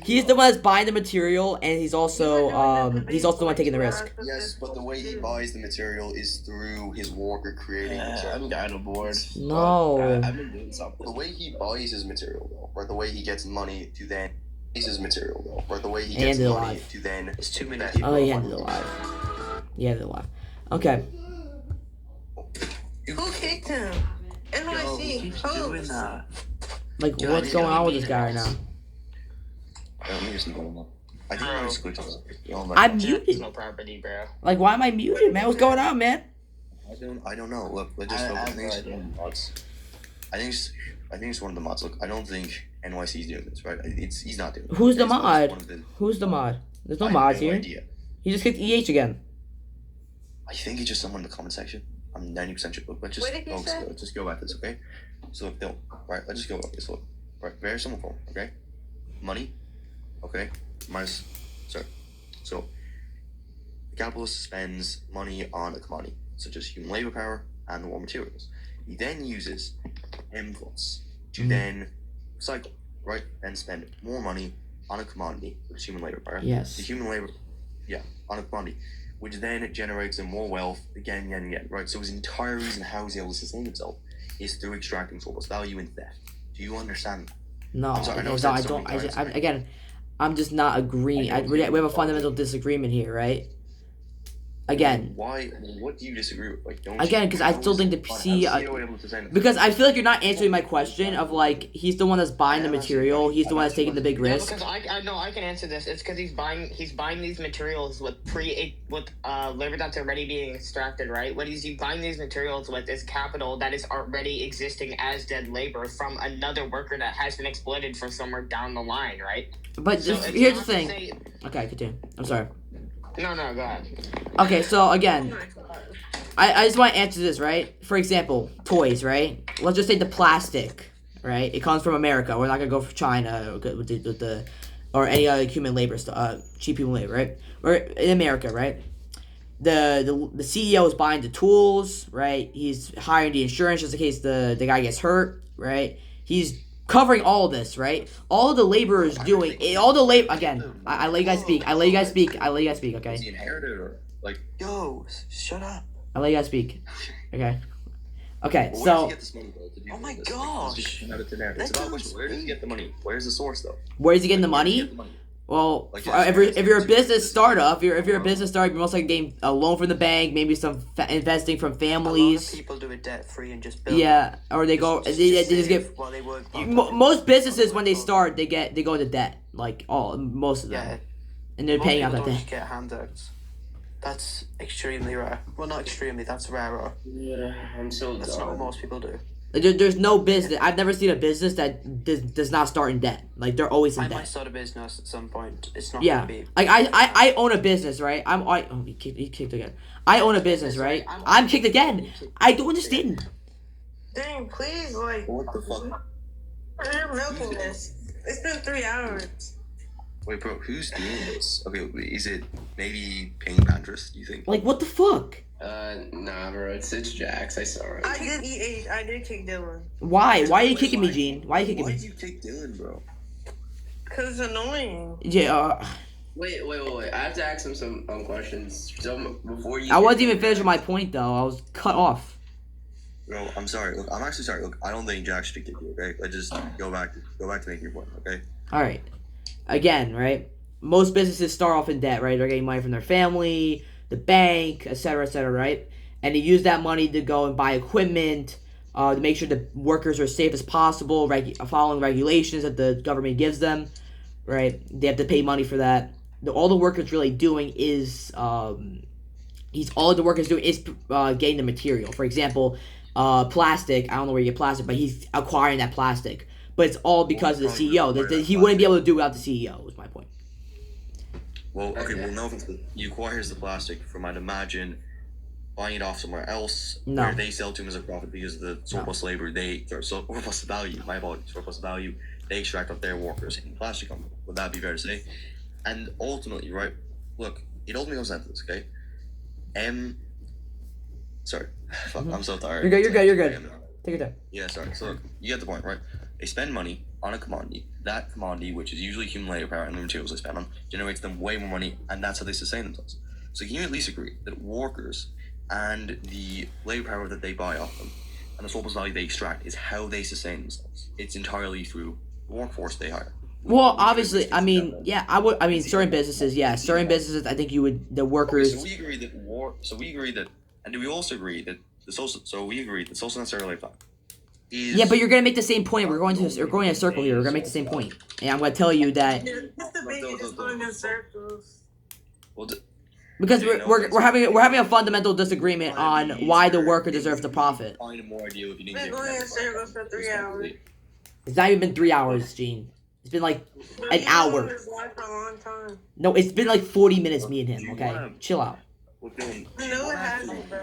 He's the one that's buying the material, and he's also the one taking the risk. Yes, but the way he buys the material is through his worker creating material. I'm kind of bored. No. I've been doing something. The way he buys his material, though, or the way he gets money to then use his material, though, or the way he gets money to then. It's too many people. Oh, he ended it live. He ended it live. Okay. Who kicked him? NYC. Doing that. Like, what's going on with this guy right now? Let me just go. I think I'm switches. I'm muted. No property, bro. Like, why am I muted, man? What's going on, man? I don't know. Look, let's just focus. I think it's one of the mods. Look, I don't think NYC is doing this, right? He's not doing it. Who's the mod? Who's the mod? There's no mods here. Idea. He just kicked EH again. I think it's just someone in the comment section. I'm 90% sure. Look, let's just go at this, okay? So look, let's just go at this. Look, right, very simple form, okay? Money, okay, so the capitalist spends money on a commodity, such as human labor power, and the raw materials. He then uses inputs to Mhm. then cycle, right? Then spend more money on a commodity, which is human labor, right? Yes. The human labor, on a commodity, which then generates him more wealth again, right? So his entire reason how he's able to sustain himself is through extracting surplus value and theft. Do you understand that? No, I'm sorry, I know no, I said I so don't. many times, right? Again, I'm just not agreeing. We have a fundamental disagreement here, right? Again, Why? What do you disagree with? Like, don't Again, you- 'cause I how still is think it the fun? PC How's CEO able to sustain because himself? I feel like you're not answering my question of like he's the one that's buying the material, he's the one that's taking the big Yeah, risk. because I know I can answer this. It's because he's buying these materials with labor that's already being extracted, right? What he's buying these materials with is capital that is already existing as dead labor from another worker that has been exploited for somewhere down the line, right? But So it's here's the not to thing. say- Okay, continue. I'm sorry. No, go ahead. Okay, so Oh again, my god. I just want to answer this, right? For example, toys, right? Let's just say the plastic, right? It comes from America. We're not gonna go for China with the or any other human labor cheap human labor, right? We're in America, right? The CEO is buying the tools, right? He's hiring the insurance just in case the guy gets hurt, right? He's covering all this, right? All the labor is doing all the labor again. I let you guys speak. I let you guys speak. Okay. Is he inherited or like? Yo, shut up. I let you guys speak. Okay. Okay. Well, where does So he get this money though? To do Oh my this? gosh. It's just out of thin air. Let It's about him where does he get the money? Where's the source though? where is he getting the Where does he money? get the money? Well, Like, if you're a business startup, if you're a business startup, you're most likely getting a loan from the bank, maybe some investing from A lot of families. people do it debt free and just build. Yeah, or they go they just get. while they work. Most businesses when they start, they go into debt, like most of them, Yeah, and they're most paying out people that don't debt. just get handouts. That's extremely rare. Well, not extremely. That's rarer. Yeah, I'm so That's not what done. most people do. There's no business. I've never seen a business that does not start in debt. Like they're always in I might debt. start a business at some point. It's not Yeah, gonna be. like I own a business, right? He kicked again. I own a business, right? I'm kicked again. I don't understand. Dang, please, like, What the fuck? you're milking this. It's been 3 hours. Wait, bro, who's doing this? Okay, wait, is it maybe Pink Pantress? Do you think? Like what the fuck? Nah, bro, it's Jax. I saw it. I did eat I did kick Dylan. Why? Why are you kicking me, Gene? Why are you kicking Why me? did you kick Dylan, bro? Cause it's annoying. Yeah, Wait. I have to ask him some questions. So before you. I wasn't even finished with my point though. I was cut off. Bro, I'm sorry. Look, I'm actually sorry. Look, I don't think Jack should kick you. Okay, let's just go back to making your point. Okay. All right. Again, right? Most businesses start off in debt, right? They're getting money from their family, the bank, etc., right? And they use that money to go and buy equipment, to make sure the workers are as safe as possible, following regulations that the government gives them, right? They have to pay money for that. All the workers really doing is, all the workers doing is getting the material. For example, plastic. I don't know where you get plastic, but he's acquiring that plastic. But it's all because of the CEO. He wouldn't be able to do it without the CEO. Was my point. Well, okay. Well, no. He acquires the plastic from, I'd imagine, buying it off somewhere else, No. where they sell to him as a profit because the surplus labor surplus value. My apologies, surplus value. They extract off their workers in the plastic company. Would that be fair to say? And ultimately, right? Look, it ultimately comes down to this. Okay. Sorry. Fuck, I'm so tired. You're good. Take your time. Yeah, sorry. So look, you get the point, right? They spend money on a commodity. That commodity, which is usually human labor power and the materials they spend on, generates them way more money, and that's how they sustain themselves. So can you at least agree that workers and the labor power that they buy off them and the surplus value they extract is how they sustain themselves? It's entirely through the workforce they hire. Well, obviously, I mean, yeah, I would. I mean, certain businesses, yeah, certain businesses. I think you would. The workers. Okay, so we agree that and do we also agree that we agree that social necessary lifetime is. Yeah, but you're gonna make the same point. We're going in a circle here. We're gonna make the same point, and I'm gonna tell you that This debate is just going in circles. Well, because we're having a fundamental disagreement on why the worker deserves the profit. Find more ideal if you didn't Been get going in circles for 3 hours. It's not even been 3 hours, Gene. It's been like an hour. This life for a long time. No, it's been like 40 minutes. Me and him. Okay, chill out. Well, Dylan, I know it hasn't, bro.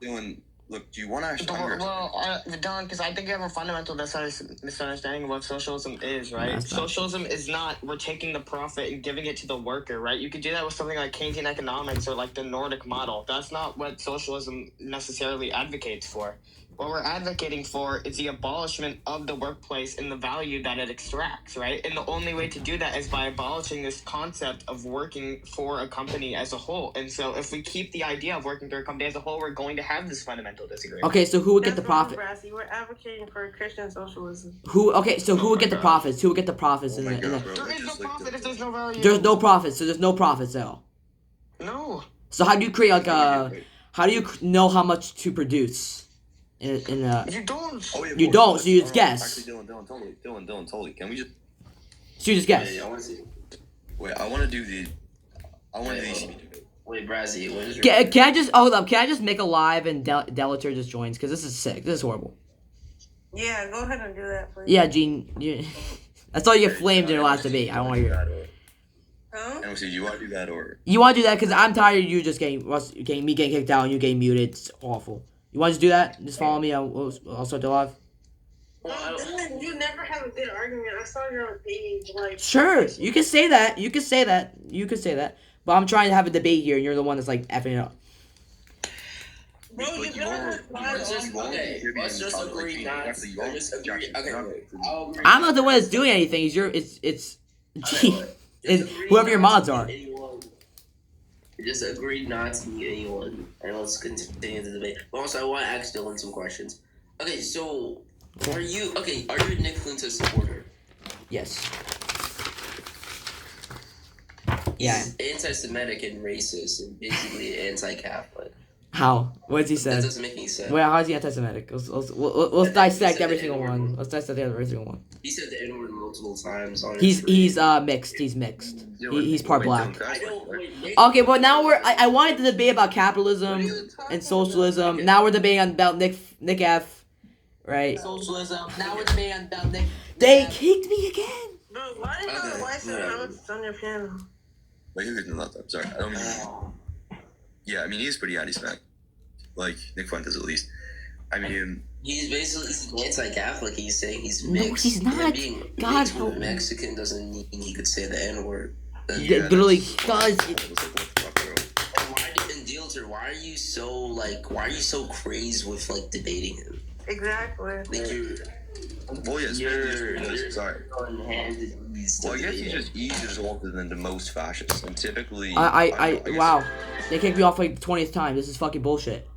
Dylan, look, do you want to actually? I'm gonna- Don, because I think you have a fundamental misunderstanding of what socialism is, right? That's not- Socialism is not we're taking the profit and giving it to the worker, right? You could do that with something like Keynesian economics or like the Nordic model. That's not what socialism necessarily advocates for. What we're advocating for is the abolishment of the workplace and the value that it extracts, right? And the only way to do that is by abolishing this concept of working for a company as a whole. And so if we keep the idea of working for a company as a whole, we're going to have this fundamental disagreement. Okay, so who would get the That's wrong, profit? Brassy. We're advocating for Christian socialism. Who? Okay, so who Oh would my get the God. profits? Who would get the profits? Oh in my the, in God, the, bro. There is no Just like profit the- if there's no value. there's no profits, so there's no profits at all. No. So how do you create like a? How do you know how much to produce? In a, You don't. Oh, yeah, of You course. don't, so you just Oh, guess. Actually, Dylan, totally. Can we just? so you just guess. I want to see. Wait, I want to do the. I want to do the Wait, ECB debate. Wait, Brazzy, what is your? Can I just hold up? Can I just make a live and Delator just joins? Because this is sick. This is horrible. Yeah, go ahead and do that, please. Yeah, Gene. I saw you get flamed in your last debate. I don't want to hear it. Huh? And we say, do you want to do that or? You want to do that because I'm tired of you just getting me getting kicked out and you getting muted. It's awful. You want to just do that? Just follow me. I'll start the live. Dylan, you never have a good argument. I saw your page. Like, Sure, you can say that. You can say that. You can say that. But I'm trying to have a debate here, and you're the one that's like effing it up. bro, you Like, better Let's just okay. Let's just agree not. Let's just agree. Okay, I'll agree. I'm not the one that's doing anything. It's Gene. It's whoever your mods are. Just agree not to meet anyone, and let's continue the debate. But also, I want to ask Dylan some questions. Okay, so are you a Nick Clinton supporter? Yes. Yeah. He's anti-Semitic and racist, and basically anti-Catholic. How? What did he That say? doesn't make any sense. Well, how is he anti-Semitic? Let's dissect every single one. Let's dissect every single one. He said the N-word multiple times on. He's his mixed. He's mixed. He's part black. I don't. Wait, Nick, Okay, but now I wanted to debate about capitalism and socialism. Now we're debating about Nick F. Right? Socialism. Now we're debating about Nick. They kicked me again. bro, why do you have the white comments on your piano? Wait, who did not? I'm sorry. I don't mean. Yeah, I mean he's pretty anti-Semitic. Like Nick Fuentes at least. I mean. he's basically anti-Catholic. He's saying he's No, mixed. he's not. And being God mixed help with a me. Mexican doesn't mean he could say the N-word. Yeah, Literally, that's- guys. And Dealter, why are you so crazed with like debating him? Exactly. Like you're Well, yeah, sorry. unhanded. Well, I guess he's just easier to walk than the most fascists, and typically. I guess- wow. They kicked me off like the 20th time. This is fucking bullshit.